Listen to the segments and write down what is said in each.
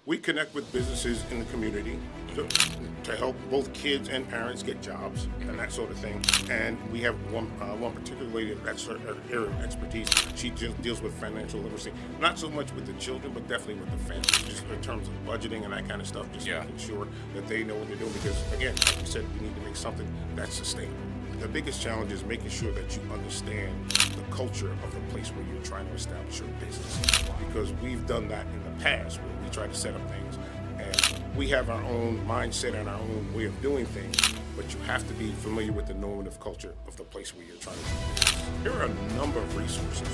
We connect with businesses in the community to help both kids and parents get jobs and that sort of thing. And we have one particular lady that's her area of expertise. She just deals with financial literacy, not so much with the children, but definitely with the families, just in terms of budgeting and that kind of stuff. Just making sure that they know what they're doing. Because again, like you said, we need to make something that's sustainable. The biggest challenge is making sure that you understand the culture of the place where you're trying to establish your business. Because we've done that in the past where we try to set up things and we have our own mindset and our own way of doing things, but you have to be familiar with the normative culture of the place where you're trying to do business. There are a number of resources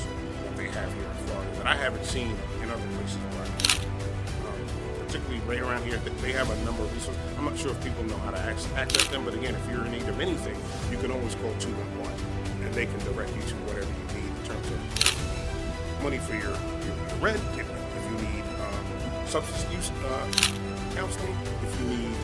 that they have here in Florida that I haven't seen in other places where particularly right around here, they have a number of resources. I'm not sure if people know how to access them, but again, if you're in need of anything, you can always call 211, and they can direct you to whatever you need in terms of money for your rent, if you need substance use counseling, if you need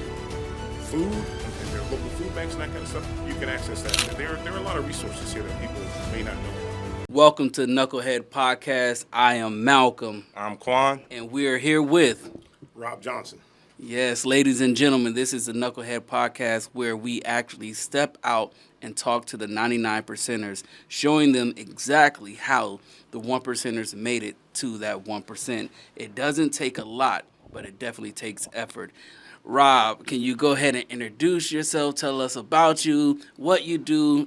food, and there are local food banks and that kind of stuff, you can access that. There are a lot of resources here that people may not know about. Welcome to Knucklehead Podcast. I am Malcolm. I'm Quan. And we are here with Rob Johnson. Yes, ladies and gentlemen, this is the Knucklehead Podcast where we actually step out and talk to the 99 percenters, showing them exactly how the 1 percenters made it to that 1%. It doesn't take a lot, but it definitely takes effort. Rob, can you go ahead and introduce yourself? Tell us about you, what you do,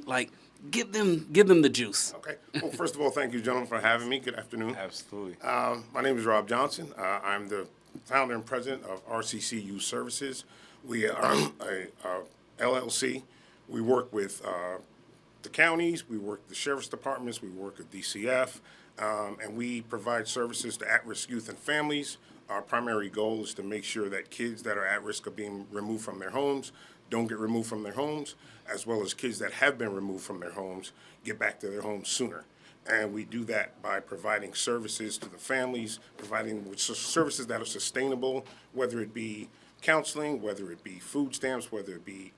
give them the juice. Okay. Well, first of all, thank you, gentlemen, for having me. Good afternoon. Absolutely. My name is Rob Johnson. I'm the founder and president of RCC Youth Services. We are a LLC. We work with the counties, we work with the sheriff's departments, we work with DCF, and we provide services to at-risk youth and families. Our primary goal is to make sure that kids that are at risk of being removed from their homes don't get removed from their homes, as well as kids that have been removed from their homes get back to their homes sooner. And we do that by providing services to the families, providing services that are sustainable, whether it be counseling, whether it be food stamps, whether it be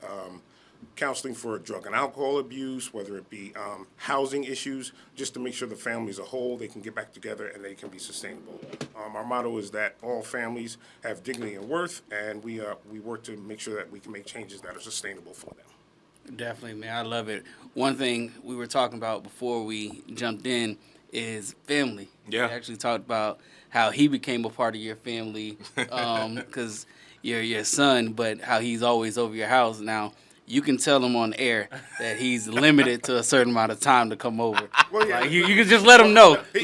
counseling for drug and alcohol abuse, whether it be housing issues, just to make sure the family as a whole, they can get back together and they can be sustainable. Our motto is that all families have dignity and worth, and we work to make sure that we can make changes that are sustainable for them. Definitely, man. I love it. One thing we were talking about before we jumped in is family. Yeah. We actually talked about how he became a part of your family because you're your son, but how he's always over your house. Now, you can tell him on air that he's limited to a certain amount of time to come over. Well, yeah. You can just let him know. He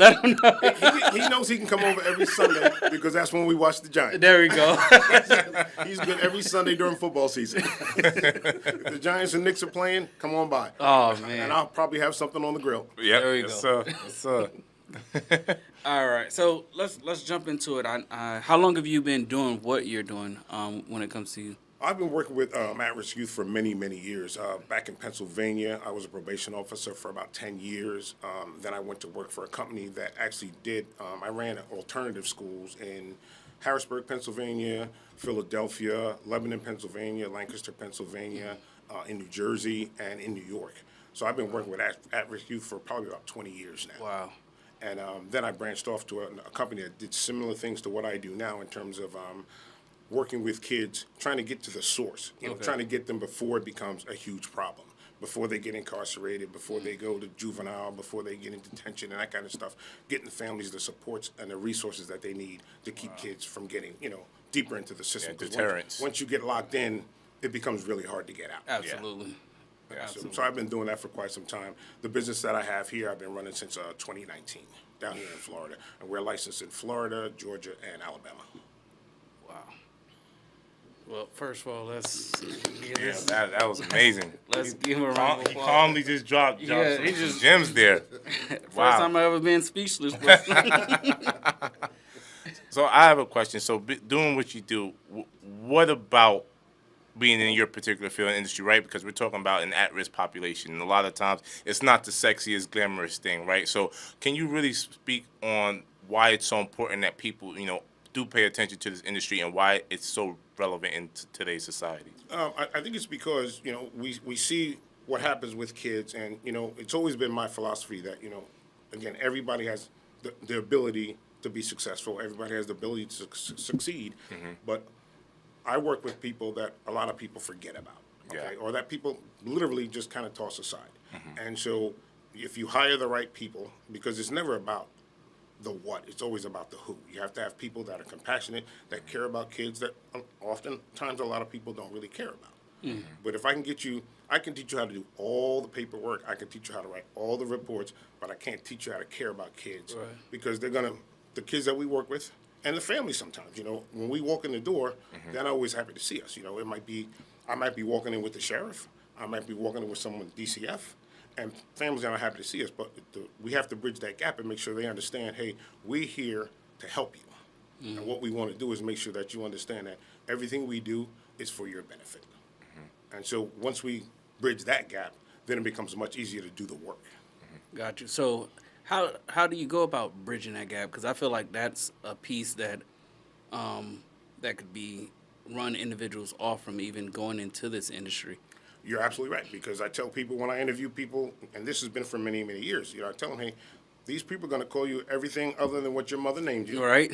knows he can come over every Sunday because that's when we watch the Giants. There we go. He's good every Sunday during football season. If the Giants and Knicks are playing, come on by. Oh, man. And I'll probably have something on the grill. Yeah, there we go. Yes, sir. All right, so let's jump into it. How long have you been doing what you're doing when it comes to you? I've been working with at-risk youth for many, many years. Back in Pennsylvania, I was a probation officer for about 10 years. Then I went to work for a company that actually I ran alternative schools in Harrisburg, Pennsylvania, Philadelphia, Lebanon, Pennsylvania, Lancaster, Pennsylvania, in New Jersey, and in New York. So I've been working with at-risk youth for probably about 20 years now. Wow. And then I branched off to a company that did similar things to what I do now in terms of working with kids, trying to get to the source, trying to get them before it becomes a huge problem, before they get incarcerated, before they go to juvenile, before they get in detention and that kind of stuff, getting the families the supports and the resources that they need to keep kids from getting, deeper into the system. Yeah, deterrence. Once you get locked in, it becomes really hard to get out. Absolutely. Yeah. So I've been doing that for quite some time. The business that I have here, I've been running since 2019 down here in Florida. And we're licensed in Florida, Georgia, and Alabama. Wow. Well, first of all, let's that was amazing. Let's give him a round of He applause. calmly just dropped Yeah, he some just- gems there. First Wow. time I ever been speechless. So I have a question. So doing what you do, what about being in your particular field and industry, right? Because we're talking about an at-risk population, and a lot of times it's not the sexiest, glamorous thing, right? So can you really speak on why it's so important that people, do pay attention to this industry and why it's so relevant in today's society? I think it's because, we see what happens with kids, and, it's always been my philosophy that, again, everybody has the ability to be successful. Everybody has the ability to succeed. But I work with people that a lot of people forget about, okay? Yeah. Or that people literally just kind of toss aside. And so if you hire the right people, because it's never about the what, it's always about the who. You have to have people that are compassionate, that care about kids that oftentimes a lot of people don't really care about. But if I can get you, I can teach you how to do all the paperwork, I can teach you how to write all the reports, but I can't teach you how to care about kids. Right. Because the kids that we work with, and the family sometimes, when we walk in the door, they're not always happy to see us. I might be walking in with the sheriff, I might be walking in with someone DCF, and families are not happy to see us, but we have to bridge that gap and make sure they understand, hey, we're here to help you. And what we want to do is make sure that you understand that everything we do is for your benefit. And so once we bridge that gap, then it becomes much easier to do the work. Got you. So how do you go about bridging that gap? Because I feel like that's a piece that that could be run individuals off from even going into this industry. You're absolutely right, because I tell people when I interview people, and this has been for many, many years, I tell them, hey, these people are going to call you everything other than what your mother named you. Right.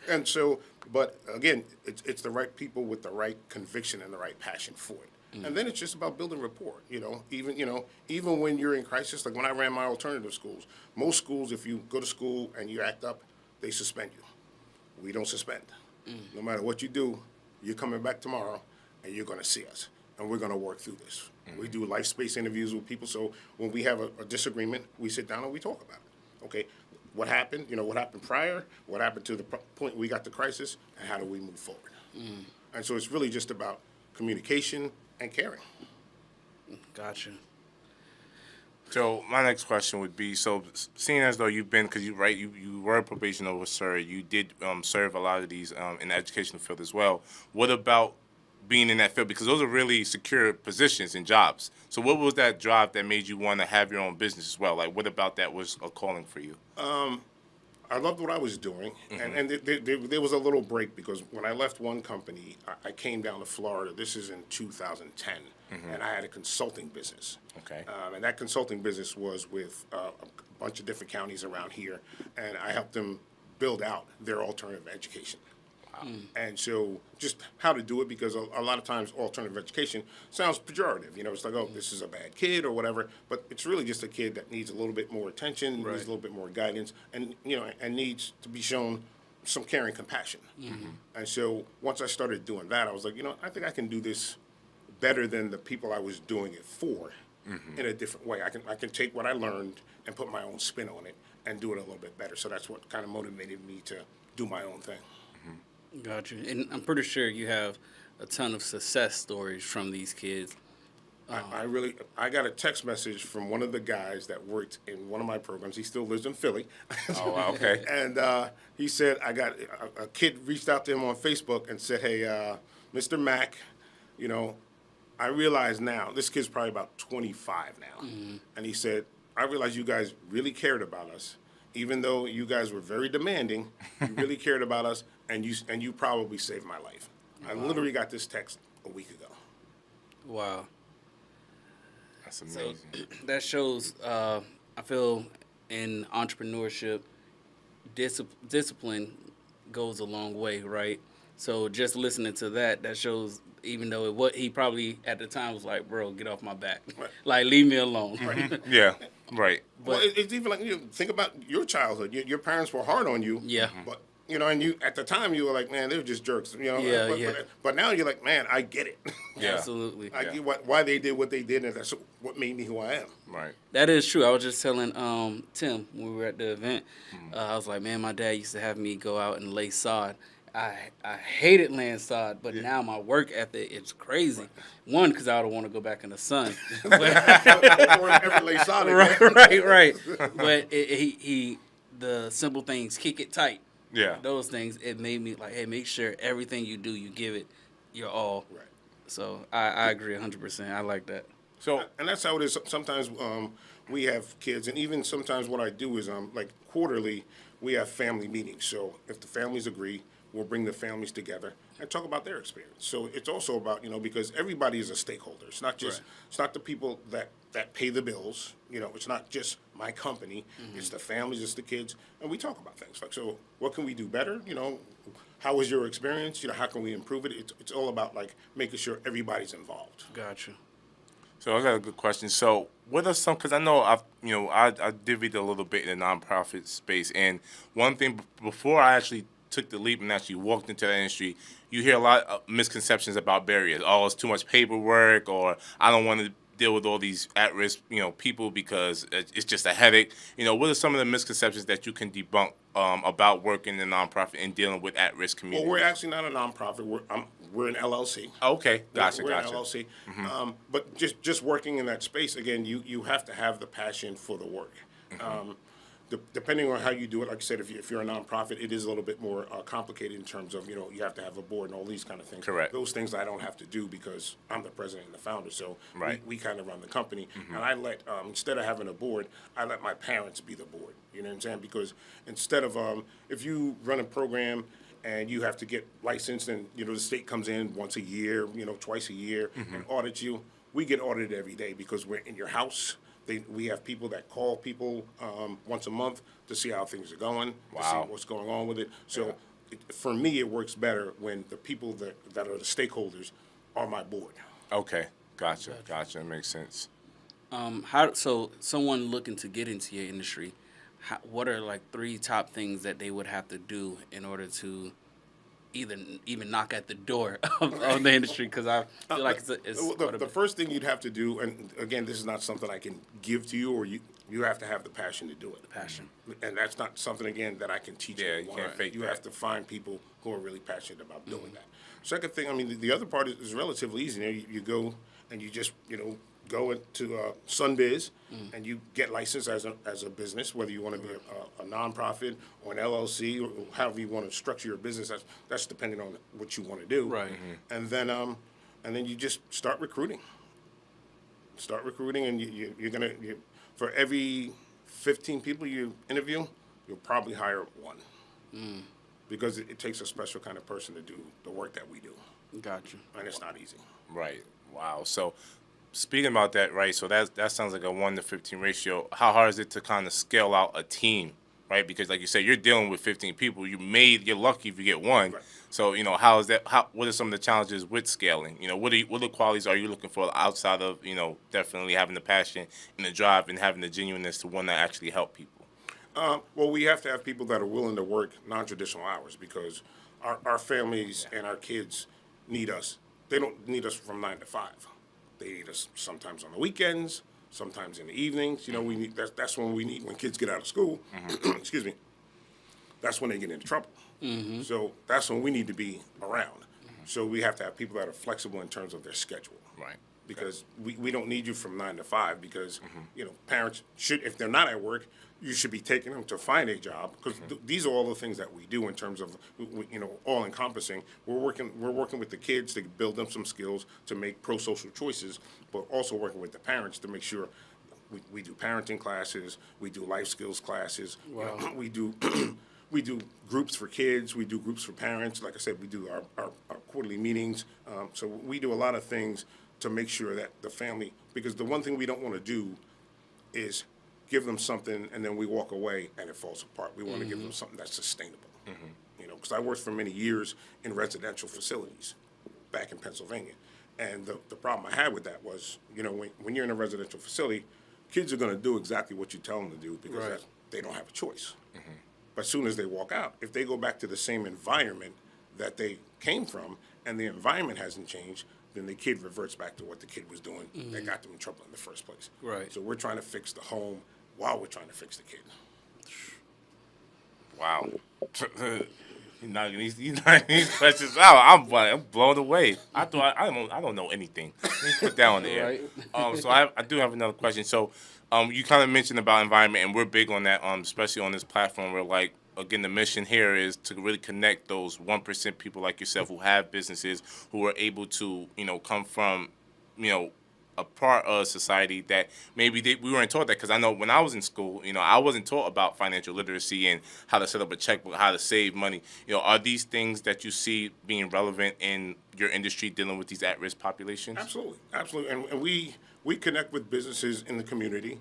And so, but again, it's the right people with the right conviction and the right passion for it. And then it's just about building rapport. Even when you're in crisis, like when I ran my alternative schools, most schools, if you go to school and you act up, they suspend you. We don't suspend. No matter what you do, you're coming back tomorrow, and you're going to see us, and we're going to work through this. We do life space interviews with people, so when we have a disagreement, we sit down and we talk about it. Okay, what happened? What happened prior? What happened to the point we got the crisis, and how do we move forward? And so it's really just about communication and caring. Gotcha. So my next question would be, so seeing as though you've been, because you were a probation officer, you did serve a lot of these in the educational field as well. What about being in that field? Because those are really secure positions and jobs. So what was that drive that made you want to have your own business as well? Like, what about that was a calling for you? I loved what I was doing, and there was a little break because when I left one company, I came down to Florida. This is in 2010, and I had a consulting business. Okay. And that consulting business was with a bunch of different counties around here, and I helped them build out their alternative education. And so just how to do it, because a lot of times alternative education sounds pejorative. It's like, oh, this is a bad kid or whatever. But it's really just a kid that needs a little bit more attention, needs a little bit more guidance, and and needs to be shown some care and compassion. And so once I started doing that, I was like, I think I can do this better than the people I was doing it for in a different way. I can take what I learned and put my own spin on it and do it a little bit better. So that's what kind of motivated me to do my own thing. Got you. And I'm pretty sure you have a ton of success stories from these kids. I got a text message from one of the guys that worked in one of my programs. He still lives in Philly. Oh, wow, okay. And he said, a kid reached out to him on Facebook and said, hey, Mr. Mack, I realize now, this kid's probably about 25 now. And he said, I realize you guys really cared about us. Even though you guys were very demanding, you really cared about us, and you probably saved my life. I literally got this text a week ago. Wow. That's amazing. So that shows, I feel, in entrepreneurship, discipline goes a long way, right? So just listening to that shows, even though what he probably at the time was like, bro, get off my back. Right. Like, leave me alone. Yeah, right. Well, it's even like, think about your childhood. Your parents were hard on you. Yeah. But, and you, at the time, you were like, man, they were just jerks. Yeah. But now you're like, man, I get it. Yeah. Absolutely. I get why they did what they did, and that's what made me who I am. Right. That is true. I was just telling Tim when we were at the event, I was like, man, my dad used to have me go out and lay sod. I hated laying sod, but now my work ethic is crazy. One, because I don't want to go back in the sun. Or never lay sod again. right. But the simple things, kick it tight. Yeah. Those things, it made me like, hey, make sure everything you do, you give it your all. Right. So I agree 100%. I like that. So, And that's how it is. Sometimes we have kids, and even sometimes what I do is, like quarterly, we have family meetings. So if the families agree, we'll bring the families together and talk about their experience. So it's also about, because everybody is a stakeholder. It's not just, it's not the people that that pay the bills. It's not just my company, it's the families, it's the kids, and we talk about things like, so what can we do better? How was your experience? How can we improve it? It's all about like making sure everybody's involved. Gotcha. So I got a good question. So what are some? Because I know I did read a little bit in the nonprofit space, and one thing before I actually took the leap and actually walked into that industry, you hear a lot of misconceptions about barriers. Oh, it's too much paperwork, or I don't want to deal with all these at-risk people because it's just a headache. What are some of the misconceptions that you can debunk about working in a nonprofit and dealing with at-risk communities? Well, we're actually not a nonprofit. We're an LLC. Okay, gotcha. We're an LLC. But just working in that space, again, you have to have the passion for the work. Depending on how you do it, like I said, if you're a nonprofit, it is a little bit more complicated in terms of, you have to have a board and all these kind of things. Correct. Those things I don't have to do because I'm the president and the founder, so Right. we kind of run the company. And I let, instead of having a board, I let my parents be the board. You know what I'm saying? Because instead of, if you run a program and you have to get licensed and, the state comes in once a year, twice a year and audits you, we get audited every day because we're in your house. We have people that call people once a month to see how things are going, to see Wow. what's going on with it. So for me, it works better when the people that are the stakeholders are my board. Okay, gotcha. That makes sense. So someone looking to get into your industry, what are like 3 top things that they would have to do in order to even knock at the door of the industry? Because I feel like it's the first thing you'd have to do, and again, this is not something I can give to you, or you have to have the passion to do it. passion. And that's not something, again, that I can teach Yeah, you anyone. can't fake You that. have to find people who are really passionate about doing that. Second thing, the other part is relatively easy. You go and you just, go into Sunbiz and you get licensed as a business, whether you want to be a nonprofit or an LLC or however you want to structure your business. That's depending on what you want to do. Right. And then you just start recruiting. And you're gonna for every 15 people you interview, you'll probably hire one. Because it takes a special kind of person to do the work that we do, Gotcha. and it's not easy. Right. Wow. So speaking about that, right? So that sounds like a 1 to 15 ratio. How hard is it to kind of scale out a team, right? Because like you said, you're dealing with 15 people. You're lucky if you get one. Right. So how is that? What are some of the challenges with scaling? What are the qualities are you looking for outside of definitely having the passion and the drive and having the genuineness to want to actually help people? Well, we have to have people that are willing to work non-traditional hours because our families and our kids need us. They don't need us from 9 to 5. They need us sometimes on the weekends, sometimes in the evenings. We need that's when we need when kids get out of school. Excuse me. That's when they get into trouble. So that's when we need to be around. So we have to have people that are flexible in terms of their schedule. Right. Because we don't need you from 9 to 5 because parents should, if they're not at work, you should be taking them to find a job because these are all the things that we do in terms of all encompassing. We're working with the kids to build them some skills to make pro-social choices, but also working with the parents to make sure we do parenting classes, we do life skills classes, we do we do groups for kids, we do groups for parents. Like I said, we do our quarterly meetings. So we do a lot of things to make sure that the family, because the one thing we don't want to do is give them something and then we walk away and it falls apart. We want to give them something that's sustainable. Because I worked for many years in residential facilities back in Pennsylvania. And the problem I had with that was, when you're in a residential facility, kids are going to do exactly what you tell them to do because they don't have a choice. But as soon as they walk out, if they go back to the same environment that they came from and the environment hasn't changed, then the kid reverts back to what the kid was doing that got them in trouble in the first place. Right. So we're trying to fix the home while we're trying to fix the kid. Wow. You're knocking these questions out. I'm blown away. I don't know anything. Let me put that on the air. Right. So I do have another question. So you kind of mentioned about environment, and we're big on that, especially on this platform where, again, the mission here is to really connect those 1% people like yourself who have businesses, who are able to, come from, a part of society that maybe we weren't taught that. Because I know when I was in school, I wasn't taught about financial literacy and how to set up a checkbook, how to save money. Are these things that you see being relevant in your industry dealing with these at-risk populations? Absolutely. And we we connect with businesses in the community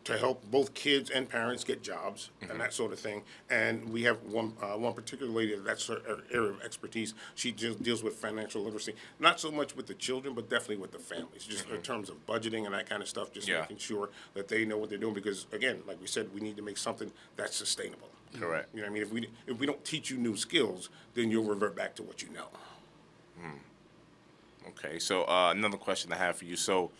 to help both kids and parents get jobs and that sort of thing. And we have one particular lady that's her area of expertise. She just deals with financial literacy, not so much with the children, but definitely with the families, just in terms of budgeting and that kind of stuff. Just making sure that they know what they're doing, because again, like we said, we need to make something that's sustainable. Correct. You know what I mean? If we don't teach you new skills, then you'll revert back to what you know. Okay, so another question I have for you. So,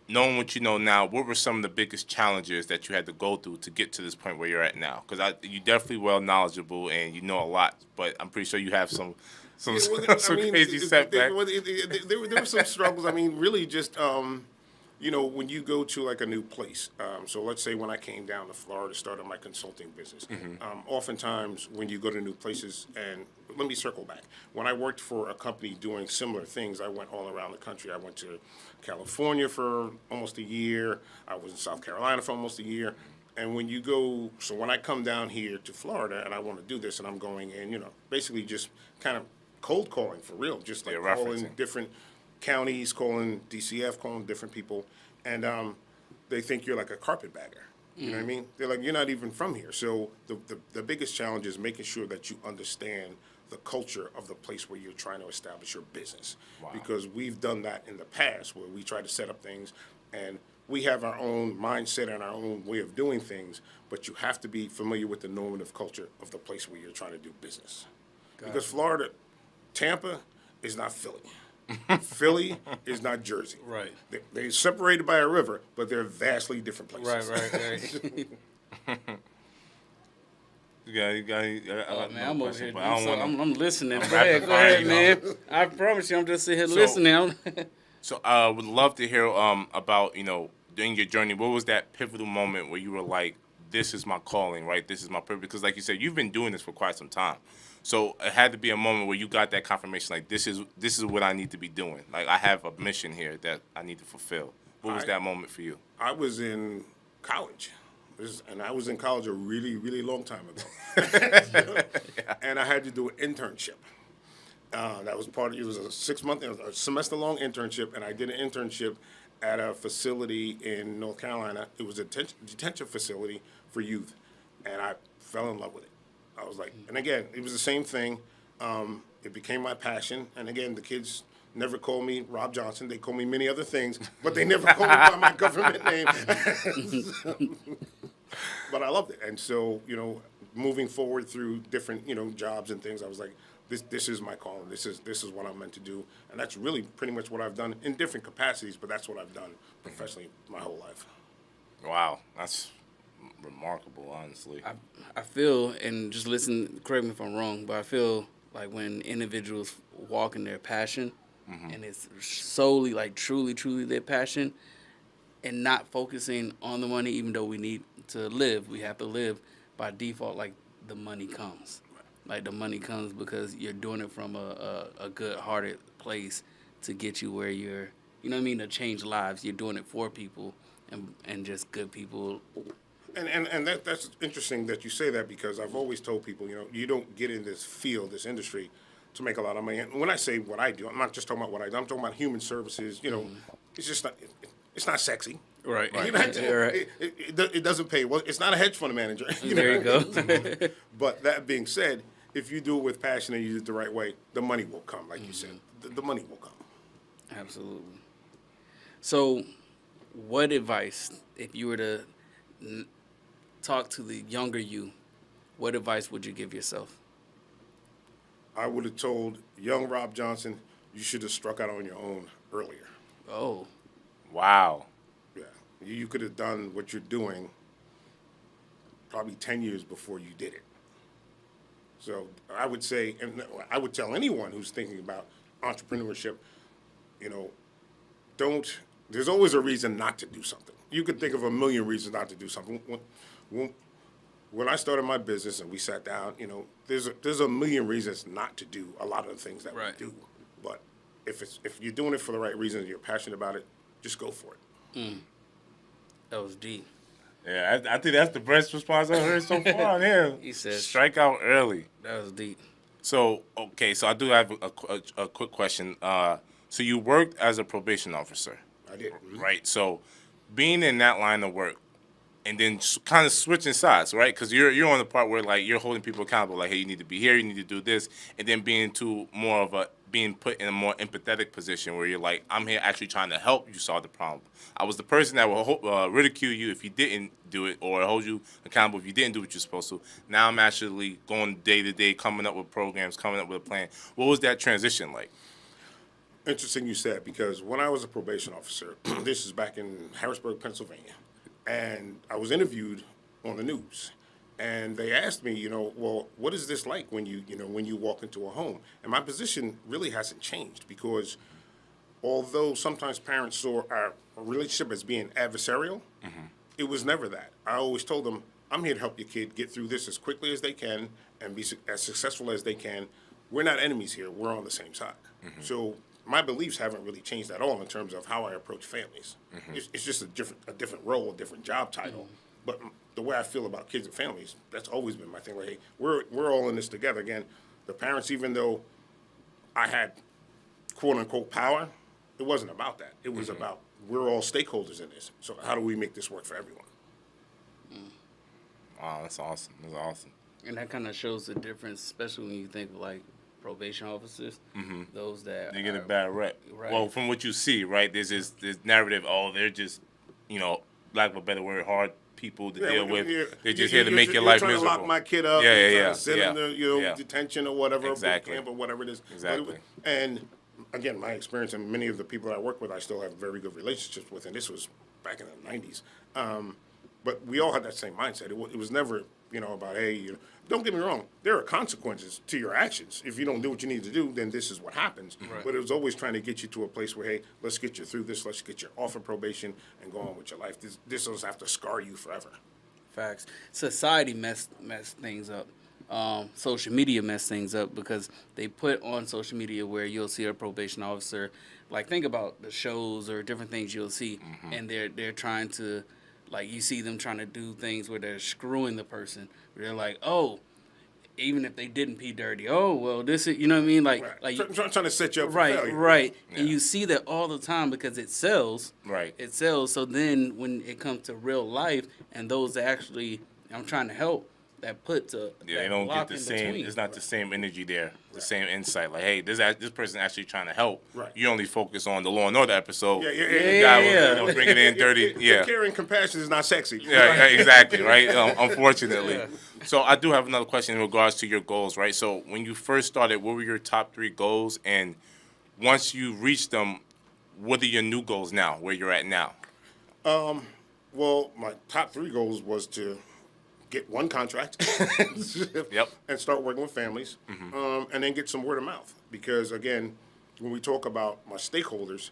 knowing what you know now, what were some of the biggest challenges that you had to go through to get to this point where you're at now? Because you definitely well knowledgeable and you know a lot, but I'm pretty sure you have some crazy setbacks. There were some struggles. I mean, really just when you go to like a new place. So let's say when I came down to Florida to start my consulting business, oftentimes when you go to new places, and let me circle back. When I worked for a company doing similar things, I went all around the country. I went to California for almost a year. I was in South Carolina for almost a year. And when you go, so when I come down here to Florida and I want to do this, and I'm going in, basically just kind of cold calling for real, just like calling different counties, calling DCF, calling different people, and they think you're like a carpetbagger. You know what I mean? They're like, you're not even from here. So the biggest challenge is making sure that you understand the culture of the place where you're trying to establish your business. Wow. Because we've done that in the past where we try to set up things and we have our own mindset and our own way of doing things, but you have to be familiar with the normative culture of the place where you're trying to do business. Because Florida, Tampa is not Philly. Philly is not Jersey. Right. They're separated by a river, but they're vastly different places. Right. You got. Oh man, I'm over here. I'm listening. Go ahead, man. I promise you, I'm just sitting here listening. So I would love to hear about during your journey. What was that pivotal moment where you were like, "This is my calling, right? This is my purpose." Because, like you said, you've been doing this for quite some time. So it had to be a moment where you got that confirmation, like this is what I need to be doing. Like I have a mission here that I need to fulfill. What was that moment for you? I was in college. And I was in college a really, really long time ago. And I had to do an internship. That was it was a 6-month, a semester-long internship, and I did an internship at a facility in North Carolina. It was a detention facility for youth, and I fell in love with it. I was like, and again, it was the same thing. It became my passion, and again, the kids never call me Rob Johnson. They call me many other things, but they never call me by my government name. But I loved it. And so, moving forward through different, jobs and things, I was like, this is my calling. This is what I'm meant to do. And that's really pretty much what I've done in different capacities, but that's what I've done professionally my whole life. Wow. That's remarkable, honestly. I feel, and just listen, correct me if I'm wrong, but I feel like when individuals walk in their passion, and it's solely, like, truly their passion, and not focusing on the money, even though we need to live, we have to live by default, like, the money comes. Like, the money comes because you're doing it from a good-hearted place to get you where you're, to change lives. You're doing it for people and just good people. And that's interesting that you say that, because I've always told people, you don't get in this field, this industry, to make a lot of money. And when I say what I do, I'm not just talking about what I do. I'm talking about human services. It's just not. It's not sexy. Right. It doesn't pay. Well, it's not a hedge fund manager. There you go. But that being said, if you do it with passion and you do it the right way, the money will come. Like you said, the money will come. Absolutely. So, what advice, if you were to talk to the younger you, what advice would you give yourself? I would have told young Rob Johnson, you should have struck out on your own earlier. Oh. Wow. Yeah. You could have done what you're doing probably 10 years before you did it. So I would say, and I would tell anyone who's thinking about entrepreneurship, there's always a reason not to do something. You could think of a million reasons not to do something. When I started my business and we sat down, there's a million reasons not to do a lot of the things that we do. But if you're doing it for the right reasons, you're passionate about it, just go for it. That was deep. Yeah, I think that's the best response I've heard so far on here. He said, strike out early. That was deep. So, okay, so I do have a quick question. So you worked as a probation officer. I did. Mhm. right? So being in that line of work and then kind of switching sides, right? Because you're on the part where like you're holding people accountable, like, hey, you need to be here, you need to do this, and then being put in a more empathetic position where you're like, I'm here actually trying to help you solve the problem. I was the person that will ridicule you if you didn't do it, or hold you accountable if you didn't do what you're supposed to. Now I'm actually going day to day, coming up with programs, coming up with a plan. What was that transition like? Interesting you said, because when I was a probation officer, this is back in Harrisburg, Pennsylvania, and I was interviewed on the news, and they asked me, well, what is this like when you walk into a home? And my position really hasn't changed, because although sometimes parents saw our relationship as being adversarial, it was never that. I always told them, I'm here to help your kid get through this as quickly as they can and be as successful as they can. We're not enemies here. We're on the same side. So my beliefs haven't really changed at all in terms of how I approach families. It's just a different role, a different job title. But the way I feel about kids and families, that's always been my thing. Like, hey, we're all in this together. Again, the parents, even though I had quote unquote power, it wasn't about that. It was about, we're all stakeholders in this. So how do we make this work for everyone? Wow, that's awesome. That's awesome. And that kind of shows the difference, especially when you think of like probation officers, those that They get a are- bad rep. Right. Well, from what you see, right, there's this narrative, they're just, lack of a better word, hard people to deal with. They're just here to make your life trying miserable. to lock my kid up. Yeah, you're yeah, trying to send yeah. him to, Yeah. detention or whatever, Exactly. boot camp or whatever it is. Exactly. And again, my experience and many of the people I work with, I still have very good relationships with, and this was back in the 90s. But we all had that same mindset. It was never, about, hey, don't get me wrong, there are consequences to your actions. If you don't do what you need to do, then this is what happens. Right. But it was always trying to get you to a place where, hey, let's get you through this, let's get you off of probation and go on with your life. This doesn't have to scar you forever. Facts. Society messed things up. Social media messed things up because they put on social media where you'll see a probation officer. Like, think about the shows or different things you'll see, and they're trying to, like, you see them trying to do things where they're screwing the person. Where they're like, oh, even if they didn't pee dirty, oh, well, this is, you know what I mean? Like, Right. Trying to set you up for right, failure. right. Yeah. And you see that all the time because it sells. Right. It sells. So then when it comes to real life and those that actually I'm trying to help, that puts a Yeah, that they don't block get the in same. between. It's not the same energy there, the same insight. Like, hey, this person actually trying to help. Right. You only focus on the Law and Order episode. Yeah. The guy Yeah. was bringing in dirty. Yeah. Care and compassion is not sexy. Yeah, exactly, right? Unfortunately. So I do have another question in regards to your goals, right? So when you first started, what were your top 3 goals? And once you reached them, what are your new goals now, where you're at now? Well, my top 3 goals was to get one contract Yep. and start working with families, and then get some word of mouth. Because, again, when we talk about my stakeholders,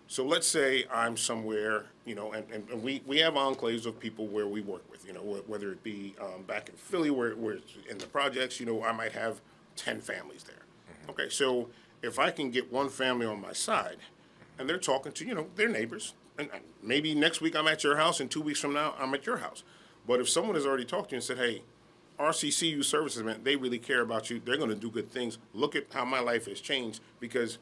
so let's say I'm somewhere, and we have enclaves of people where we work with, whether it be back in Philly where it's in the projects, I might have 10 families there. Okay, so if I can get one family on my side and they're talking to, their neighbors, and maybe next week I'm at your house and 2 weeks from now I'm at your house. But if someone has already talked to you and said, hey, RCCU services, man, they really care about you. They're going to do good things. Look at how my life has changed, because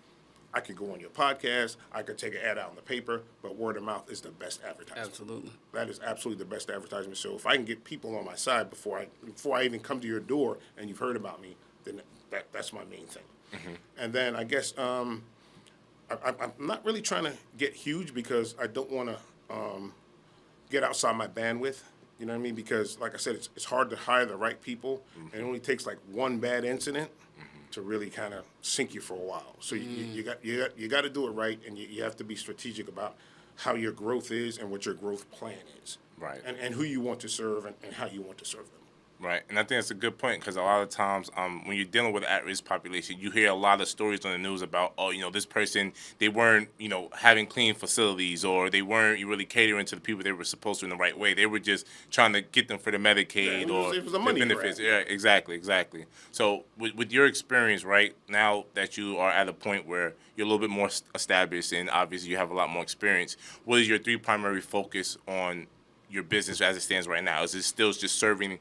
I could go on your podcast, I could take an ad out in the paper, but word of mouth is the best advertisement. Absolutely. That is absolutely the best advertisement. So if I can get people on my side before I even come to your door and you've heard about me, then that's my main thing. And then I guess I'm not really trying to get huge, because I don't want to get outside my bandwidth. You know what I mean? Because, like I said, it's hard to hire the right people, and it only takes like one bad incident to really kind of sink you for a while. So you got to do it right, and you have to be strategic about how your growth is and what your growth plan is, Right. and who you want to serve and how you want to serve them. Right, and I think that's a good point, because a lot of times when you're dealing with an at-risk population, you hear a lot of stories on the news about, this person, they weren't, having clean facilities, or they weren't really catering to the people they were supposed to in the right way. They were just trying to get them for the Medicaid it was a the money benefits. grab. Yeah, exactly. So with your experience, right, now that you are at a point where you're a little bit more established and obviously you have a lot more experience, what is your 3 primary focus on your business as it stands right now? Is it still just serving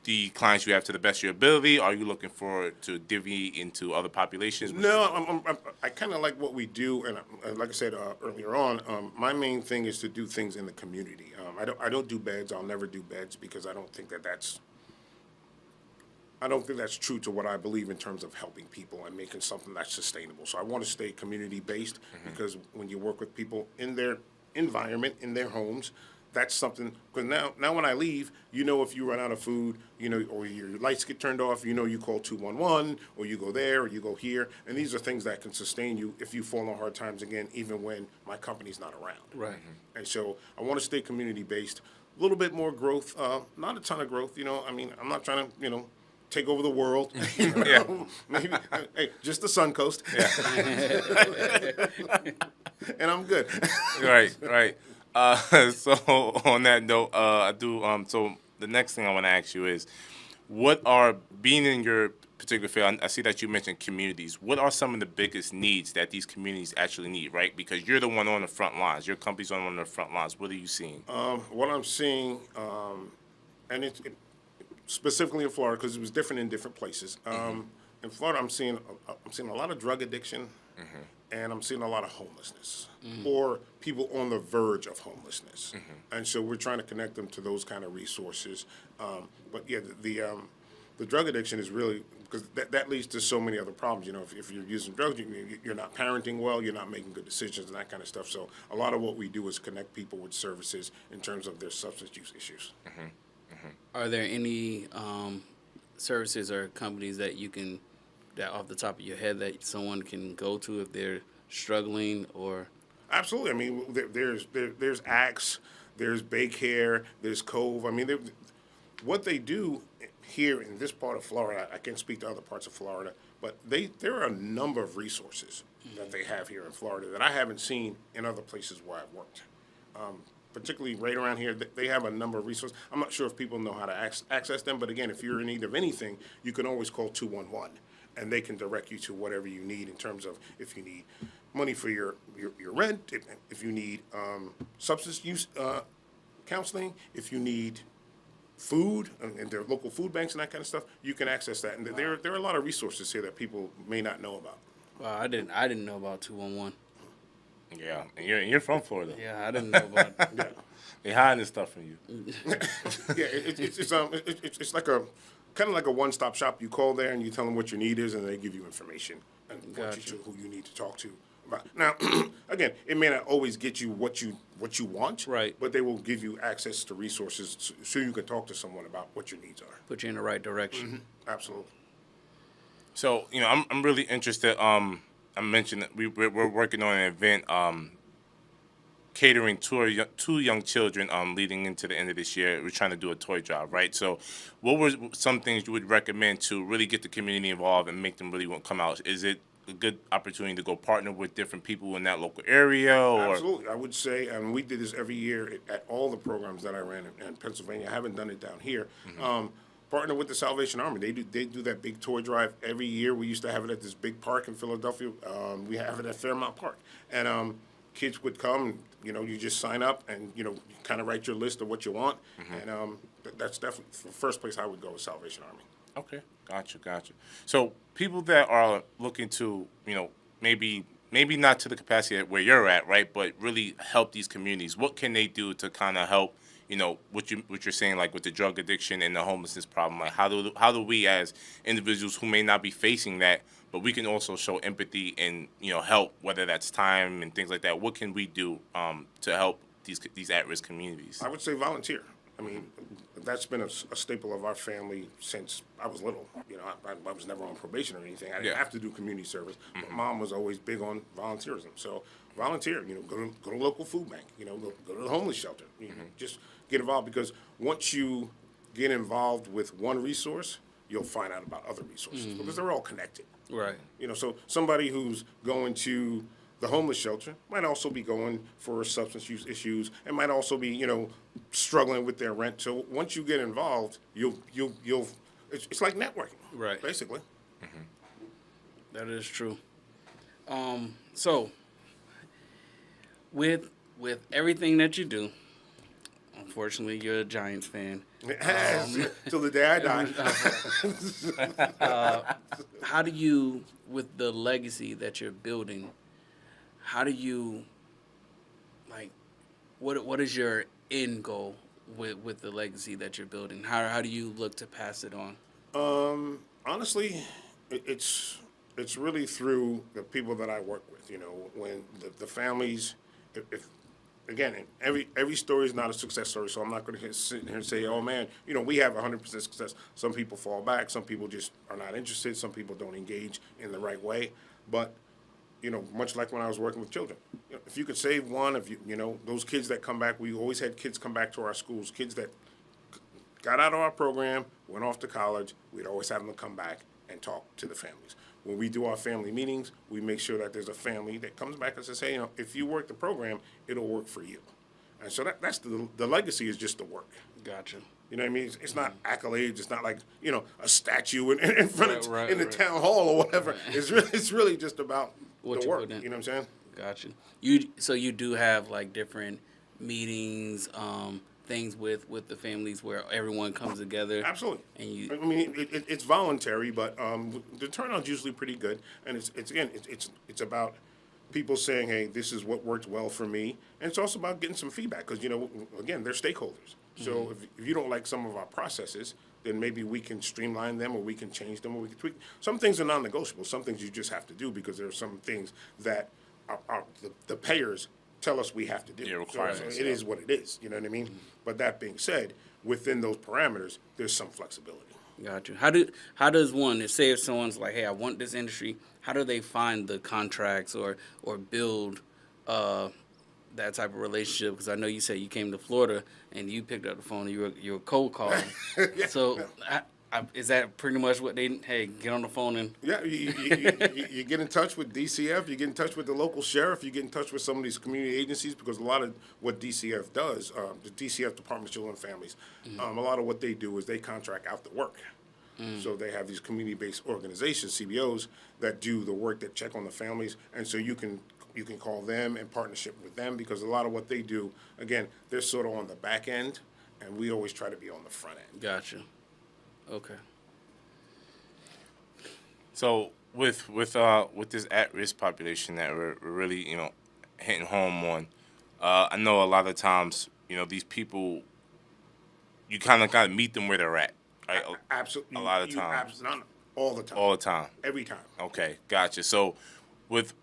the clients you have to the best of your ability? Are you looking for to divvy into other populations? No, I kind of like what we do, and like I said earlier on, my main thing is to do things in the community. I don't do beds. I'll never do beds because I don't think that's true to what I believe in terms of helping people and making something that's sustainable. So I want to stay community based because when you work with people in their environment, in their homes, that's something. Because now when I leave, if you run out of food, or your lights get turned off, you call 211, or you go there, or you go here, and these are things that can sustain you if you fall on hard times again, even when my company's not around. Right. And so I want to stay community based. A little bit more growth, not a ton of growth. I'm not trying to, take over the world. Maybe, hey, just the Suncoast. And I'm good. Right. So on that note, I do. So the next thing I want to ask you is, what are being in your particular field? I see that you mentioned communities. What are some of the biggest needs that these communities actually need? Right, because you're the one on the front lines. Your company's on one of the front lines. What are you seeing? What I'm seeing, and it specifically in Florida, because it was different in different places. In Florida, I'm seeing a lot of drug addiction, and I'm seeing a lot of homelessness, or people on the verge of homelessness. And so we're trying to connect them to those kind of resources. But yeah, the drug addiction is really, because that leads to so many other problems. If you're using drugs, you're not parenting well, you're not making good decisions and that kind of stuff. So a lot of what we do is connect people with services in terms of their substance use issues. Are there any services or companies that off the top of your head, that someone can go to if they're struggling or? Absolutely. I mean, there's Axe, there's Baycare, there's Cove. I mean, what they do here in this part of Florida, I can't speak to other parts of Florida, but there are a number of resources that they have here in Florida that I haven't seen in other places where I've worked. Particularly right around here, they have a number of resources. I'm not sure if people know how to access them, but again, if you're in need of anything, you can always call 211, and they can direct you to whatever you need in terms of if you need money for your rent, if you need substance use counseling, if you need food, and there are local food banks and that kind of stuff, you can access that. And there are a lot of resources here that people may not know about. Wow, I didn't know about 211. Yeah, and you're from Florida. Yeah, I didn't know about it. Yeah. They hiding this stuff from you. Yeah, it's like a kind of like a one-stop shop. You call there and you tell them what your need is, and they give you information and point you to who you need to talk to. Now, again, it may not always get you what you want, Right? But they will give you access to resources so you can talk to someone about what your needs are. Put you in the right direction. Absolutely. So I'm really interested. I mentioned that we're working on an event catering to two young children leading into the end of this year. We're trying to do a toy drive, right? So what were some things you would recommend to really get the community involved and make them really want to come out? Is it a good opportunity to go partner with different people in that local area? Or? Absolutely. I would say, and we did this every year at all the programs that I ran in Pennsylvania. I haven't done it down here. Partner with the Salvation Army. They do that big toy drive every year. We used to have it at this big park in Philadelphia. We have it at Fairmount Park. And kids would come, you just sign up and, you kind of write your list of what you want. And that's definitely the first place I would go with Salvation Army. Okay, gotcha. So people that are looking to, maybe not to the capacity where you're at, right, but really help these communities, what can they do to kind of help, what you're saying, like with the drug addiction and the homelessness problem? Like how do we as individuals who may not be facing that, but we can also show empathy and help, whether that's time and things like that? What can we do to help these at-risk communities? I would say volunteer. I mean, that's been a staple of our family since I was little. I was never on probation or anything. I didn't have to do community service. But Mom was always big on volunteerism. So volunteer. Go to the local food bank. Go to the homeless shelter. Just get involved, because once you get involved with one resource, you'll find out about other resources because they're all connected. Right. So somebody who's going to the homeless shelter might also be going for substance use issues and might also be, struggling with their rent. So once you get involved, you'll it's like networking, Right. Basically. That is true. So with everything that you do, Unfortunately, you're a Giants fan. Till the day I die. How do you, with the legacy that you're building, how do you, like, what is your end goal with the legacy that you're building? How do you look to pass it on? Honestly, it's really through the people that I work with. You know, when the families, if again, every story is not a success story. So I'm not going to sit here and say, oh man, you know, we have 100% success. Some people fall back. Some people just are not interested. Some people don't engage in the right way. But you know, much like when I was working with children, you know, if you could save one, if you know those kids that come back, we always had kids come back to our schools, kids that got out of our program, went off to college. We'd always have them come back and talk to the families. When we do our family meetings, we make sure that there's a family that comes back and says, hey, you know, if you work the program, it'll work for you. And so that's the legacy is just the work. Gotcha. You know what I mean? It's not accolades. It's not like, you know, a statue in front of in the right. town hall or whatever. It's really just about What the you work. put in. You know what I'm saying? Gotcha. So you do have like different meetings, things with the families where everyone comes together. Absolutely. And you. I mean, it's voluntary, but the turnout's usually pretty good. And it's about people saying, hey, this is what worked well for me. And it's also about getting some feedback because, you know, again, they're stakeholders. So if you don't like some of our processes, then maybe we can streamline them or we can change them or we can tweak. Some things are non-negotiable. Some things you just have to do because there are some things that the payers tell us we have to do. Yeah, So requirements, it is what it is. You know what I mean? But that being said, within those parameters, there's some flexibility. Got you. How does one, say if someone's like, hey, I want this industry, how do they find the contracts or build that type of relationship? Because I know you said you came to Florida and you picked up the phone and you were cold calling. Yeah. So is that pretty much what hey, get on the phone and... Yeah, you get in touch with DCF, you get in touch with the local sheriff, you get in touch with some of these community agencies because a lot of what DCF does, the DCF Department of Children and Families, a lot of what they do is they contract out the work. So they have these community-based organizations, CBOs, that do the work that check on the families, and so you can call them in partnership with them because a lot of what they do, again, they're sort of on the back end, and we always try to be on the front end. Gotcha. Okay. So with this at-risk population that we're really, you know, hitting home on, I know a lot of times, you know, these people, you kind of meet them where they're at, right? Absolutely. A lot of times. Not all the time. All the time. Every time. Okay, gotcha. So with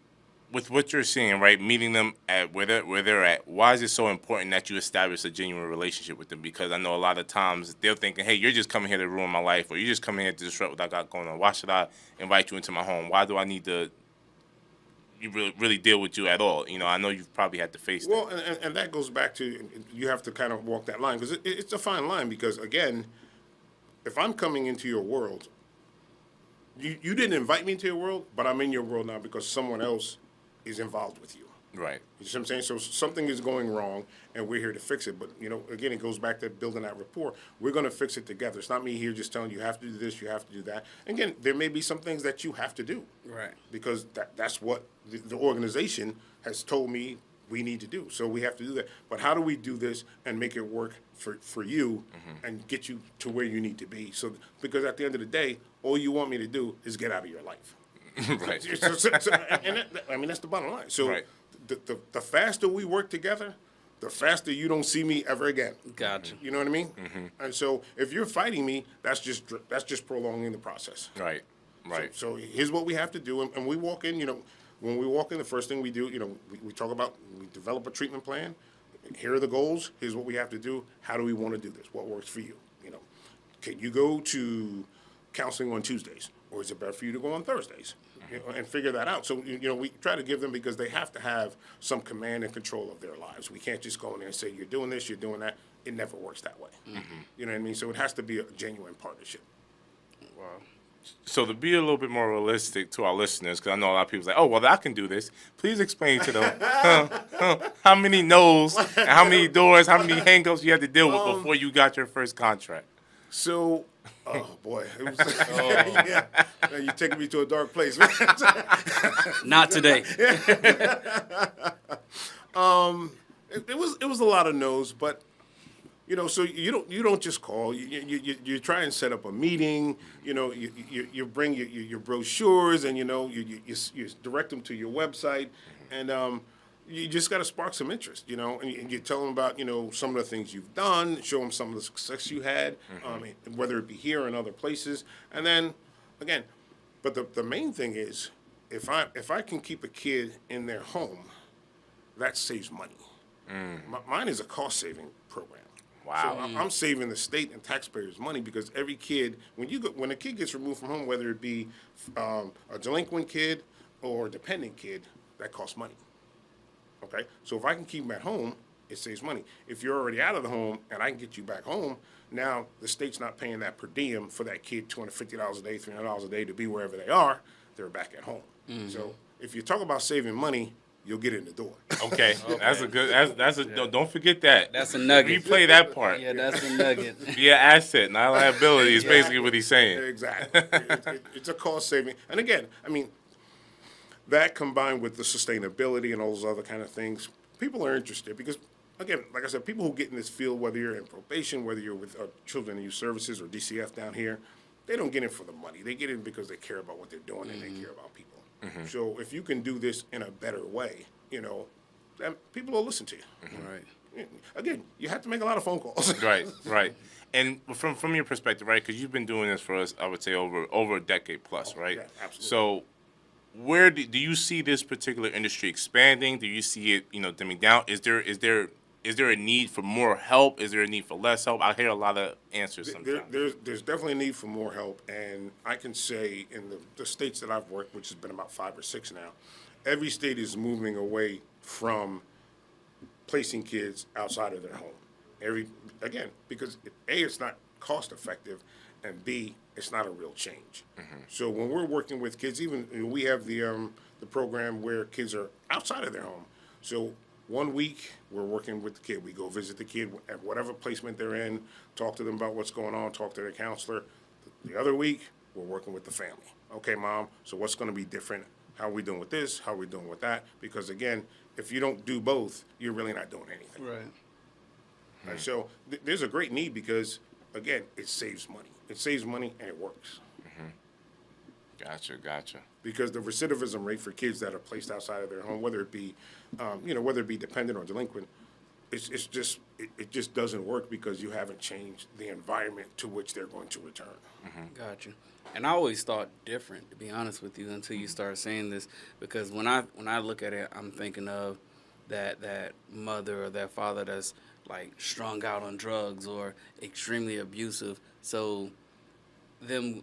what you're seeing, right, meeting them at where they're at, why is it so important that you establish a genuine relationship with them? Because I know a lot of times they're thinking, hey, you're just coming here to ruin my life, or you're just coming here to disrupt what I got going on. Why should I invite you into my home? Why do I need to really deal with you at all? You know, I know you've probably had to face that. Well, and that goes back to, you have to kind of walk that line because it's a fine line because, again, if I'm coming into your world, you didn't invite me into your world, but I'm in your world now because someone else is involved with you. Right. You see what I'm saying? So something is going wrong, and we're here to fix it. But, you know, again, it goes back to building that rapport. We're going to fix it together. It's not me here just telling you have to do this, you have to do that. And again, there may be some things that you have to do. Right. Because that's what the organization has told me we need to do. So we have to do that. But how do we do this and make it work for you and get you to where you need to be? So because at the end of the day, all you want me to do is get out of your life. Right. I mean, that's the bottom line. So Right. the faster we work together, the faster you don't see me ever again. Gotcha. You know what I mean? And so if you're fighting me, that's just prolonging the process. Right. Right. So here's what we have to do, and we walk in. You know, when we walk in, the first thing we do, you know, we talk about, we develop a treatment plan. Here are the goals. Here's what we have to do. How do we want to do this? What works for you? You know, can you go to counseling on Tuesdays, or is it better for you to go on Thursdays? You know, and figure that out. So, you know, we try to give them, because they have to have some command and control of their lives. We can't just go in there and say, you're doing this, you're doing that. It never works that way. You know what I mean? So it has to be a genuine partnership. Wow. So to be a little bit more realistic to our listeners, because I know a lot of people say, oh, well, I can do this. Please explain to them how many no's, and how many doors, how many hang-ups you had to deal with before you got your first contract. So, oh boy, it was, yeah, you're taking me to a dark place. Not today. It was a lot of no's, but So you don't just call. You try and set up a meeting. You bring your brochures, and you direct them to your website, and you just got to spark some interest. And you tell them about some of the things you've done, show them some of the success you had, whether it be here or in other places, and then again, but the main thing is if I can keep a kid in their home, that saves money. Mine is a cost saving program. Wow. So I'm saving the state and taxpayers money because every kid, when a kid gets removed from home, whether it be a delinquent kid or a dependent kid, that costs money. Okay? So if I can keep them at home, it saves money. If you're already out of the home and I can get you back home, now the state's not paying that per diem for that kid $250 a day, $300 a day to be wherever they are. They're back at home. So if you talk about saving money, you'll get in the door. Okay. That's a good. Don't forget that. That's a nugget. Replay that part. Yeah, that's a nugget. Be an asset, not a liability. Is basically what he's saying. Exactly. It's a cost saving. And again, I mean, that combined with the sustainability and all those other kind of things, people are interested because, again, like I said, people who get in this field, whether you're in probation, whether you're with Children and Youth Services or DCF down here, they don't get in for the money. They get in because they care about what they're doing and they care about people. So if you can do this in a better way, then people will listen to you. Right. Again, you have to make a lot of phone calls. Right. And from your perspective, right? Because you've been doing this for us, I would say over a decade plus, right? Yeah, absolutely. So, where do you see this particular industry expanding? Do you see it, dimming down? Is there a need for more help? Is there a need for less help? I hear a lot of answers sometimes. There's definitely a need for more help, and I can say in the states that I've worked, which has been about 5 or 6 now, every state is moving away from placing kids outside of their home. Because A, it's not cost effective, and B, it's not a real change. So when we're working with kids, even we have the program where kids are outside of their home. So 1 week we're working with the kid. We go visit the kid at whatever placement they're in, talk to them about what's going on, talk to their counselor. The other week we're working with the family. Okay, mom, so what's going to be different? How are we doing with this? How are we doing with that? Because again, if you don't do both, you're really not doing anything. Right? So there's a great need because, again, it saves money. It saves money and it works. Gotcha. Because the recidivism rate for kids that are placed outside of their home, whether it be dependent or delinquent, it just doesn't work because you haven't changed the environment to which they're going to return. Gotcha. And I always thought different, to be honest with you, until you start saying this. Because when I look at it, I'm thinking of that mother or that father that's like strung out on drugs or extremely abusive. So them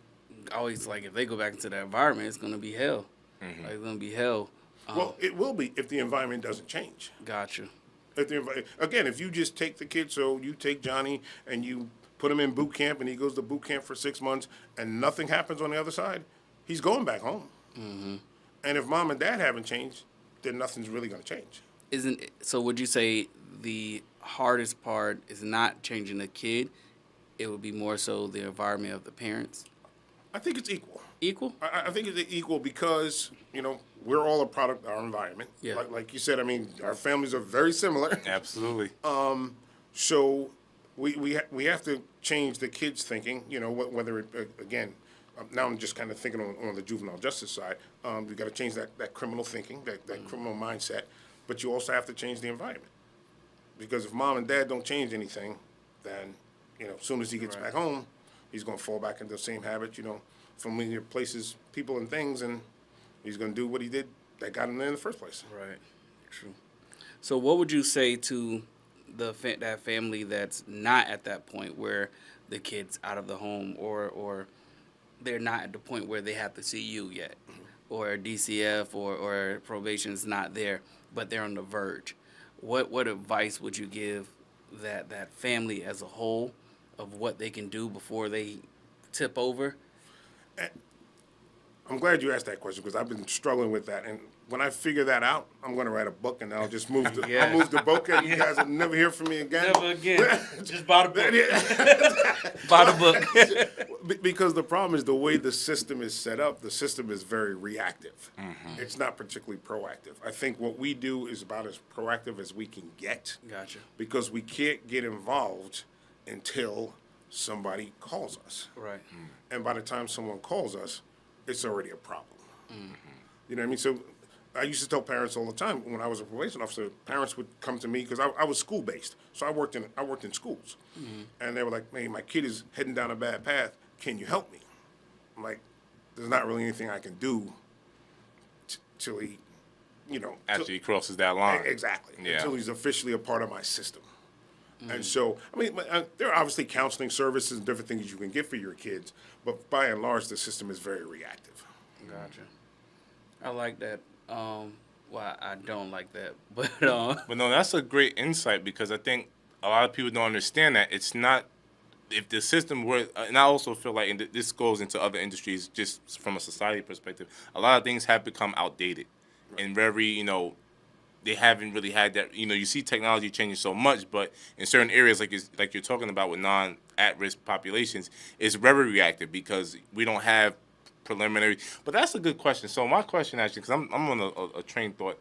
always like if they go back into that environment, it's gonna be hell. Like it's gonna be hell. Well, it will be if the environment doesn't change. Gotcha. If you just take the kid, so you take Johnny and you put him in boot camp and he goes to boot camp for 6 months and nothing happens on the other side, he's going back home. And if mom and dad haven't changed, then nothing's really going to change. So would you say the hardest part is not changing the kid? It would be more so the environment of the parents? I think it's equal. Equal? I think it's equal because, we're all a product of our environment. Yeah. Like you said, I mean, our families are very similar. Absolutely. So we have to change the kids' thinking, whether it, again, now I'm just kind of thinking on the juvenile justice side. We've got to change that criminal thinking, that criminal mindset, but you also have to change the environment. Because if mom and dad don't change anything, then, as soon as he gets back home, he's going to fall back into the same habit, familiar places, people, and things, and he's going to do what he did that got him there in the first place. Right. True. So what would you say to that family that's not at that point where the kid's out of the home or they're not at the point where they have to see you yet, or DCF or probation is not there, but they're on the verge? What advice would you give that family as a whole of what they can do before they tip over? I'm glad you asked that question because I've been struggling with that. And when I figure that out, I'm going to write a book and I'll just move I'll move the book and you guys will never hear from me again. Never again. Just buy the book. Buy the book. Because the problem is the way the system is set up, the system is very reactive. It's not particularly proactive. I think what we do is about as proactive as we can get. Gotcha. Because we can't get involved until somebody calls us. Right. And by the time someone calls us, it's already a problem. You know what I mean? So I used to tell parents all the time when I was a probation officer, parents would come to me because I was school based. So I worked in schools. And they were like, "Hey, my kid is heading down a bad path. Can you help me?" I'm like, "There's not really anything I can do till he, After he crosses that line. exactly, Yeah. until he's officially a part of my system." And so, I mean, there are obviously counseling services and different things you can get for your kids, but by and large, the system is very reactive. Gotcha. I like that. Well, I don't like that, but But no, that's a great insight because I think a lot of people don't understand that it's not if the system were, and I also feel like, and this goes into other industries just from a society perspective, a lot of things have become outdated and very, they haven't really had that. You see technology changing so much, but in certain areas, like you're talking about with non-at-risk populations, it's very reactive because we don't have preliminary. But that's a good question. So my question actually, because I'm on a train thought,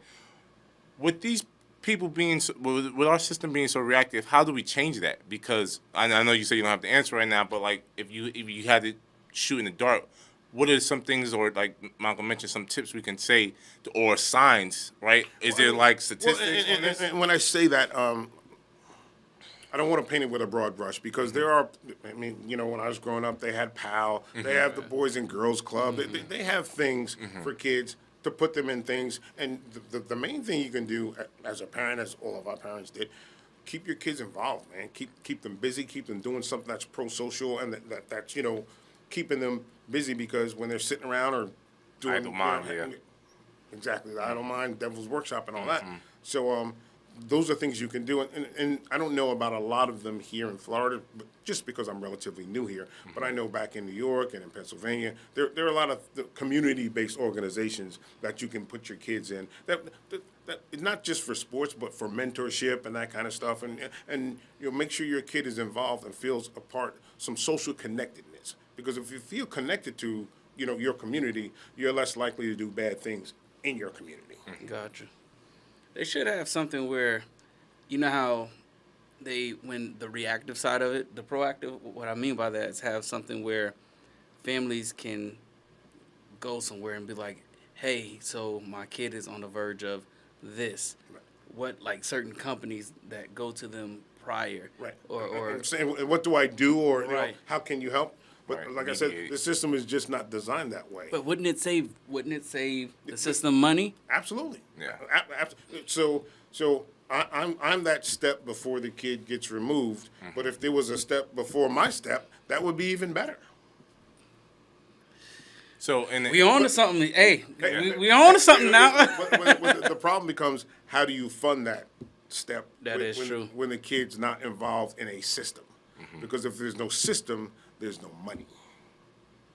with these people with our system being so reactive, how do we change that? Because I know you say you don't have the answer right now, but like if you had to shoot in the dark, what are some things, or like Malcolm mentioned, some tips we can say, or signs, right? Is there like statistics on this? And when I say that, I don't want to paint it with a broad brush because there are, I mean, when I was growing up, they had PAL, they have the Boys and Girls Club, they have things for kids to put them in things. And the main thing you can do as a parent, as all of our parents did, keep your kids involved, man. Keep them busy, keep them doing something that's pro-social and that's, keeping them busy, because when they're sitting around or doing Idle mind, exactly, the idle mind, devil's workshop, and all that. So those are things you can do, and I don't know about a lot of them here in Florida, but just because I'm relatively new here. But I know back in New York and in Pennsylvania, there are a lot of community-based organizations that you can put your kids in. That not just for sports, but for mentorship and that kind of stuff, and make sure your kid is involved and feels a part, some social connectedness. Because if you feel connected to, your community, you're less likely to do bad things in your community. Gotcha. They should have something where, how when the reactive side of it, the proactive, what I mean by that is have something where families can go somewhere and be like, hey, so my kid is on the verge of this. Right. What, like certain companies that go to them prior. Right. Or I'm saying, what do I do, or Right. How can you help? But Right. like I said, the system is just not designed that way. But wouldn't it save the system money? Absolutely. Yeah. So I'm that step before the kid gets removed. But if there was a step before my step, that would be even better. So We on to something. Hey, we on to something now. But the problem becomes, how do you fund that step? That is true. When the kid's not involved in a system. Because if there's no system, there's no money.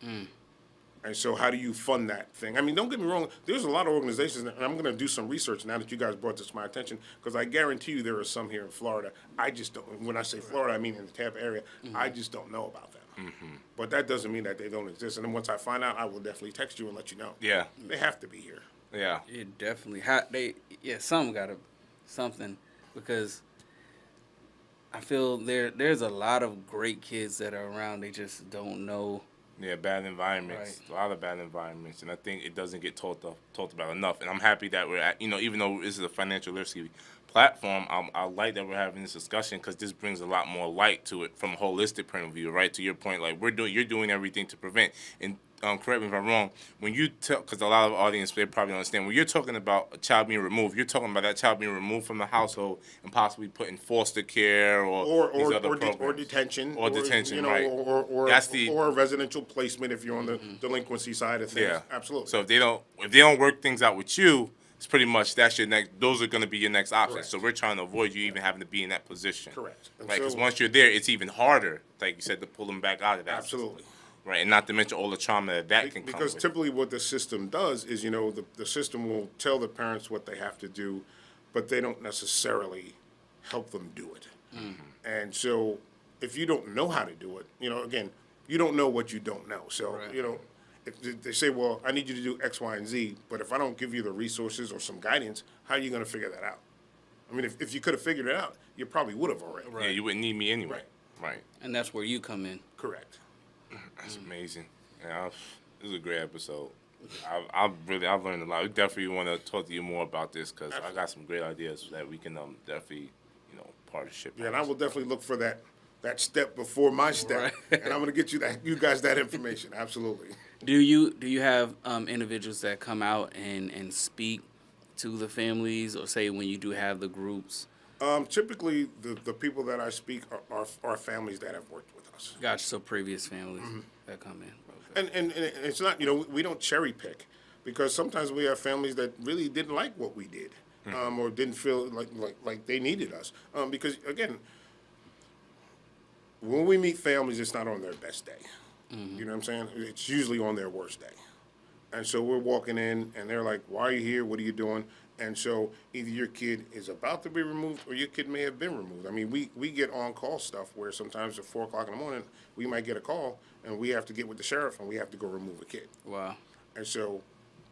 And so how do you fund that thing? I mean, don't get me wrong. There's a lot of organizations, and I'm going to do some research now that you guys brought this to my attention, because I guarantee you there are some here in Florida. I just don't. When I say Florida, I mean in the Tampa area. I just don't know about them. But that doesn't mean that they don't exist. And then once I find out, I will definitely text you and let you know. Yeah. They have to be here. Yeah. It definitely something, because I feel there's a lot of great kids that are around. They just don't know. Yeah, bad environments, Right. a lot of bad environments, and I think it doesn't get talked about enough. And I'm happy that we're at, even though this is a financial literacy platform, I like that we're having this discussion, because this brings a lot more light to it from a holistic point of view. Right, to your point, like you're doing everything to prevent. And correct me if I'm wrong. When you tell, because a lot of the audience, they probably don't understand, when you're talking about a child being removed, you're talking about that child being removed from the household and possibly put in foster care or these other programs. Or detention. Or detention, right. Or That's or residential placement if you're on the delinquency side of things. Yeah, Absolutely. So if they don't work things out with you, it's pretty much that's your next. Those are going to be your next options. Correct. So we're trying to avoid you even having to be in that position. Correct. And Right, because so- once you're there, it's even harder, like you said, to pull them back out of that. Absolutely. Right, and not to mention all the trauma that can come Because with. typically what the system does is, the system will tell the parents what they have to do, but they don't necessarily help them do it. And so if you don't know how to do it, again, you don't know what you don't know. So, Right. if they say, well, I need you to do X, Y, and Z, but if I don't give you the resources or some guidance, how are you going to figure that out? I mean, if you could have figured it out, you probably would have already. Yeah, you wouldn't need me anyway. Right. And that's where you come in. Correct. That's amazing. Yeah, this is a great episode. I've learned a lot. We definitely want to talk to you more about this because I got some great ideas that we can definitely, partnership. Yeah, and I will definitely look for that step before my step, Right. and I'm going to get you guys that information. Absolutely. Do you have individuals that come out and speak to the families, or say when you do have the groups? Typically, the people that I speak are families that have worked with us. Gotcha. So previous families that come in. Okay. And it's not, we don't cherry pick, because sometimes we have families that really didn't like what we did, or didn't feel like they needed us. Because again, when we meet families, it's not on their best day. You know what I'm saying? It's usually on their worst day. And so we're walking in, and they're like, "Why are you here? What are you doing?" And so either your kid is about to be removed, or your kid may have been removed. I mean, we get on-call stuff where sometimes at 4 o'clock in the morning, we might get a call, and we have to get with the sheriff, and we have to go remove a kid. Wow. And so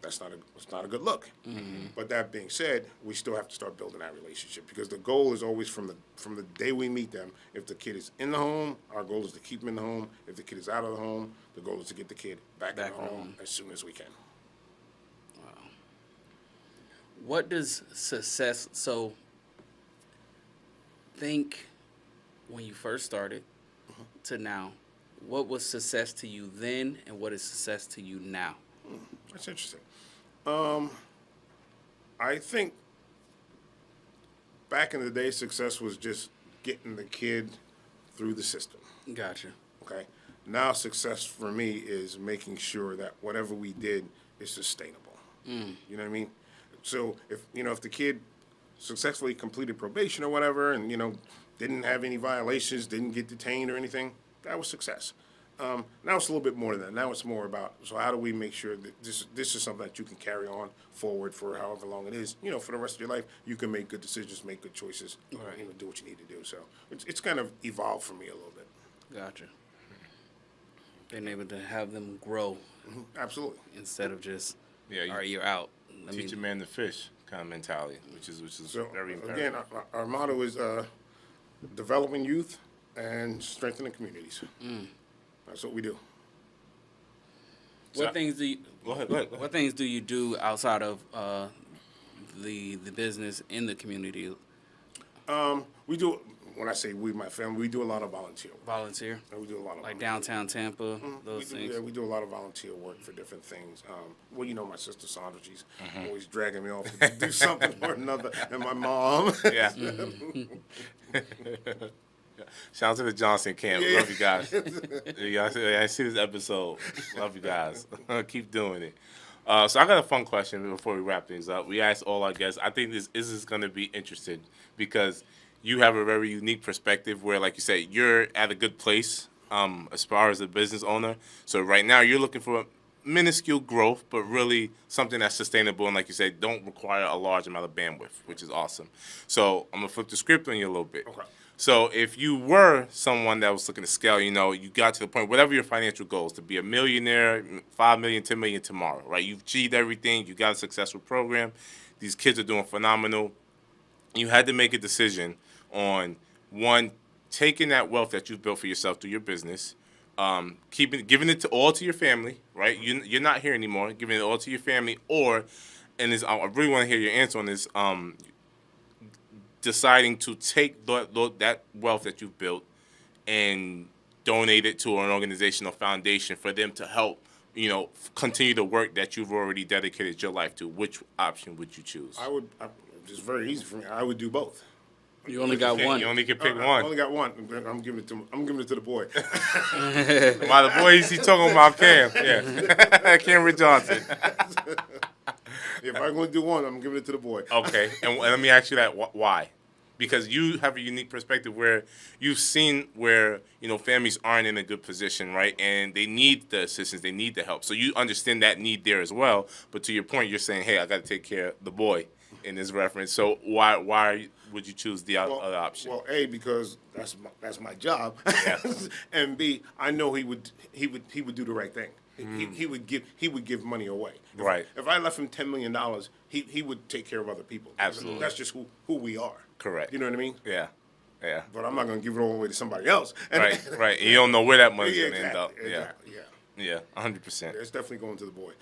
it's not a good look. But that being said, we still have to start building that relationship, because the goal is always from the day we meet them. If the kid is in the home, our goal is to keep him in the home. If the kid is out of the home, the goal is to get the kid back in the home as soon as we can. What does success, so think when you first started to now, what was success to you then, and what is success to you now? That's interesting. I think back in the day, success was just getting the kid through the system. Gotcha. Okay. Now success for me is making sure that whatever we did is sustainable. You know what I mean? So if the kid successfully completed probation or whatever, and didn't have any violations, didn't get detained or anything, that was success. Now it's a little bit more than that. Now it's more about, so how do we make sure that this is something that you can carry on forward for however long it is, for the rest of your life. You can make good decisions, make good choices, Right. Do what you need to do. So it's kind of evolved for me a little bit. Gotcha. Being able to have them grow Absolutely. instead of just, Yeah, all right, you're out. teach a man to fish kind of mentality, which is So very imperative. again, our motto is developing youth and strengthening communities. That's what we do. What things do you, Go ahead. what things do you do outside of the business in the community? We do. When I say we, my family, we do a lot of volunteer work. Volunteer, And we do a lot of like volunteer downtown Tampa, those we do, things. Yeah, we do a lot of volunteer work for different things. My sister Sandra, she's always dragging me off to do something or another, and my mom. Yeah. Shout out to the Johnson camp. Yeah. Love you guys. I see this episode. Love you guys. Keep doing it. So I got a fun question before we wrap things up. We asked all our guests. I think this is going to be interesting because you have a very unique perspective where, like you said, you're at a good place as far as a business owner. So right now you're looking for minuscule growth, but really something that's sustainable and, like you said, don't require a large amount of bandwidth, which is awesome. So I'm going to flip the script on you a little bit. Okay. So if you were someone that was looking to scale, you got to the point, whatever your financial goals, to be a millionaire, 5 million, 10 million tomorrow, right? You've achieved everything. You got a successful program. These kids are doing phenomenal. You had to make a decision on, one, taking that wealth that you've built for yourself through your business, giving it all to your family, right? You're not here anymore, giving it all to your family, or, and I really want to hear your answer on this, deciding to take that wealth that you've built and donate it to an organization or foundation for them to help, continue the work that you've already dedicated your life to. Which option would you choose? It's very easy for me. I would do both. You only got one. You only can pick I one. only got one. I'm giving it to the boy. By the boys, he's talking about Cam. Yeah, Cameron Johnson. If I'm going to do one, I'm giving it to the boy. Okay, and let me ask you that. Why? Because you have a unique perspective where you've seen where, families aren't in a good position, right? And they need the assistance, they need the help. So you understand that need there as well. But to your point, you're saying, hey, I got to take care of the boy in this reference. So why would you choose the other option? Well, A, because that's my job, and B, I know he would do the right thing. He would give money away. Right. If I left him $10 million, he would take care of other people. Absolutely. That's just who we are. Correct. You know what I mean? Yeah. Yeah. But I'm not going to give it all away to somebody else. And, Right. You don't know where that money's Yeah, going to end up. exactly, yeah. Yeah, 100%. It's definitely going to the boy.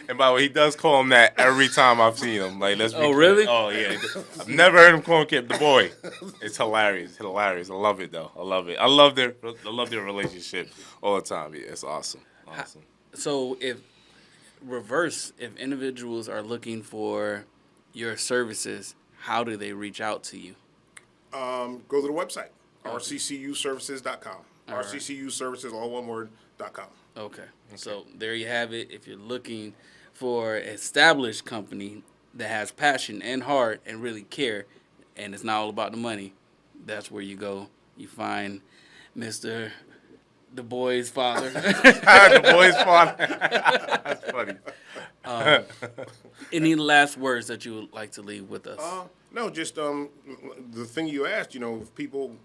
And by the way, he does call him that every time I've seen him. Like, let's be clear. Really? Oh, yeah. I've never heard him call him the boy. It's hilarious. I love it, though. I love it. I love their relationship all the time. Yeah, it's awesome. So if individuals are looking for your services, how do they reach out to you? Go to the website, rccuservices.com. rccuservices, all one word, .com. Okay. So there you have it. If you're looking for an established company that has passion and heart and really care, and it's not all about the money, that's where you go. You find Mr. The boy's father. The boy's father. That's funny. Any last words that you would like to leave with us? No, just the thing you asked, if people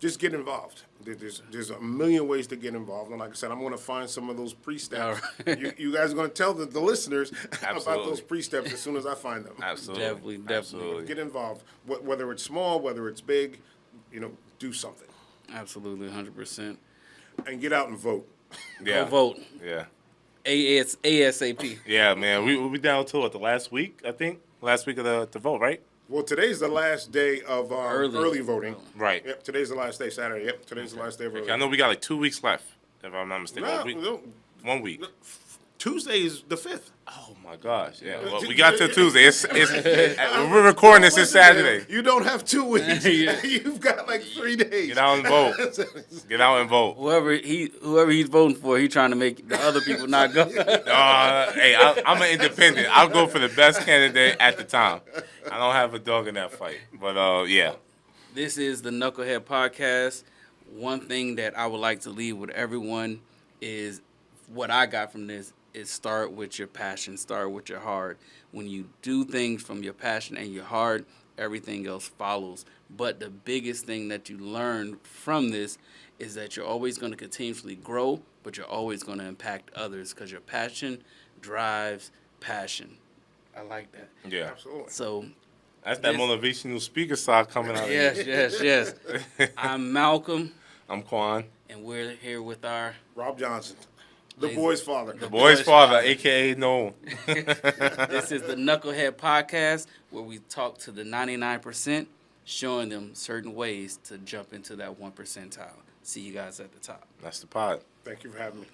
just get involved. There's a million ways to get involved. And like I said, I'm going to find some of those pre-steps. Right. You guys are going to tell the listeners Absolutely. about those pre-steps as soon as I find them. Absolutely. Definitely. Absolutely. Get involved. Whether it's small, whether it's big, do something. Absolutely, 100%. And get out and vote. Yeah. Go vote. Yeah. ASAP. Yeah, man. We down to the last week, I think? Last week of the vote, right? Well, today's the last day of early voting. Right. Yep, today's the last day, Saturday. Yep, today's the last day of early I know we got like 2 weeks left, if I'm not mistaken. No, 1 week. Tuesday is the 5th. Oh my gosh! Yeah, well, we got till Tuesday. We're recording this. It's Saturday. You don't have 2 weeks. Yeah. You've got like 3 days. Get out and vote. Get out and vote. Whoever he's voting for, he's trying to make the other people not go. Hey, I'm an independent. I'll go for the best candidate at the time. I don't have a dog in that fight. But yeah. This is the Knucklehead Podcast. One thing that I would like to leave with everyone is what I got from this is start with your passion, start with your heart. When you do things from your passion and your heart, everything else follows. But the biggest thing that you learn from this is that you're always going to continuously grow, but you're always going to impact others because your passion drives passion. I like that. Yeah. Absolutely. So That's that motivational speaker side coming out of yes. I'm Malcolm. I'm Quan. And we're here with our Rob Johnson, the boy's father. The boy's father, a.k.a. Noel. This is the Knucklehead Podcast, where we talk to the 99%, showing them certain ways to jump into that 1 percentile. See you guys at the top. That's the pod. Thank you for having me.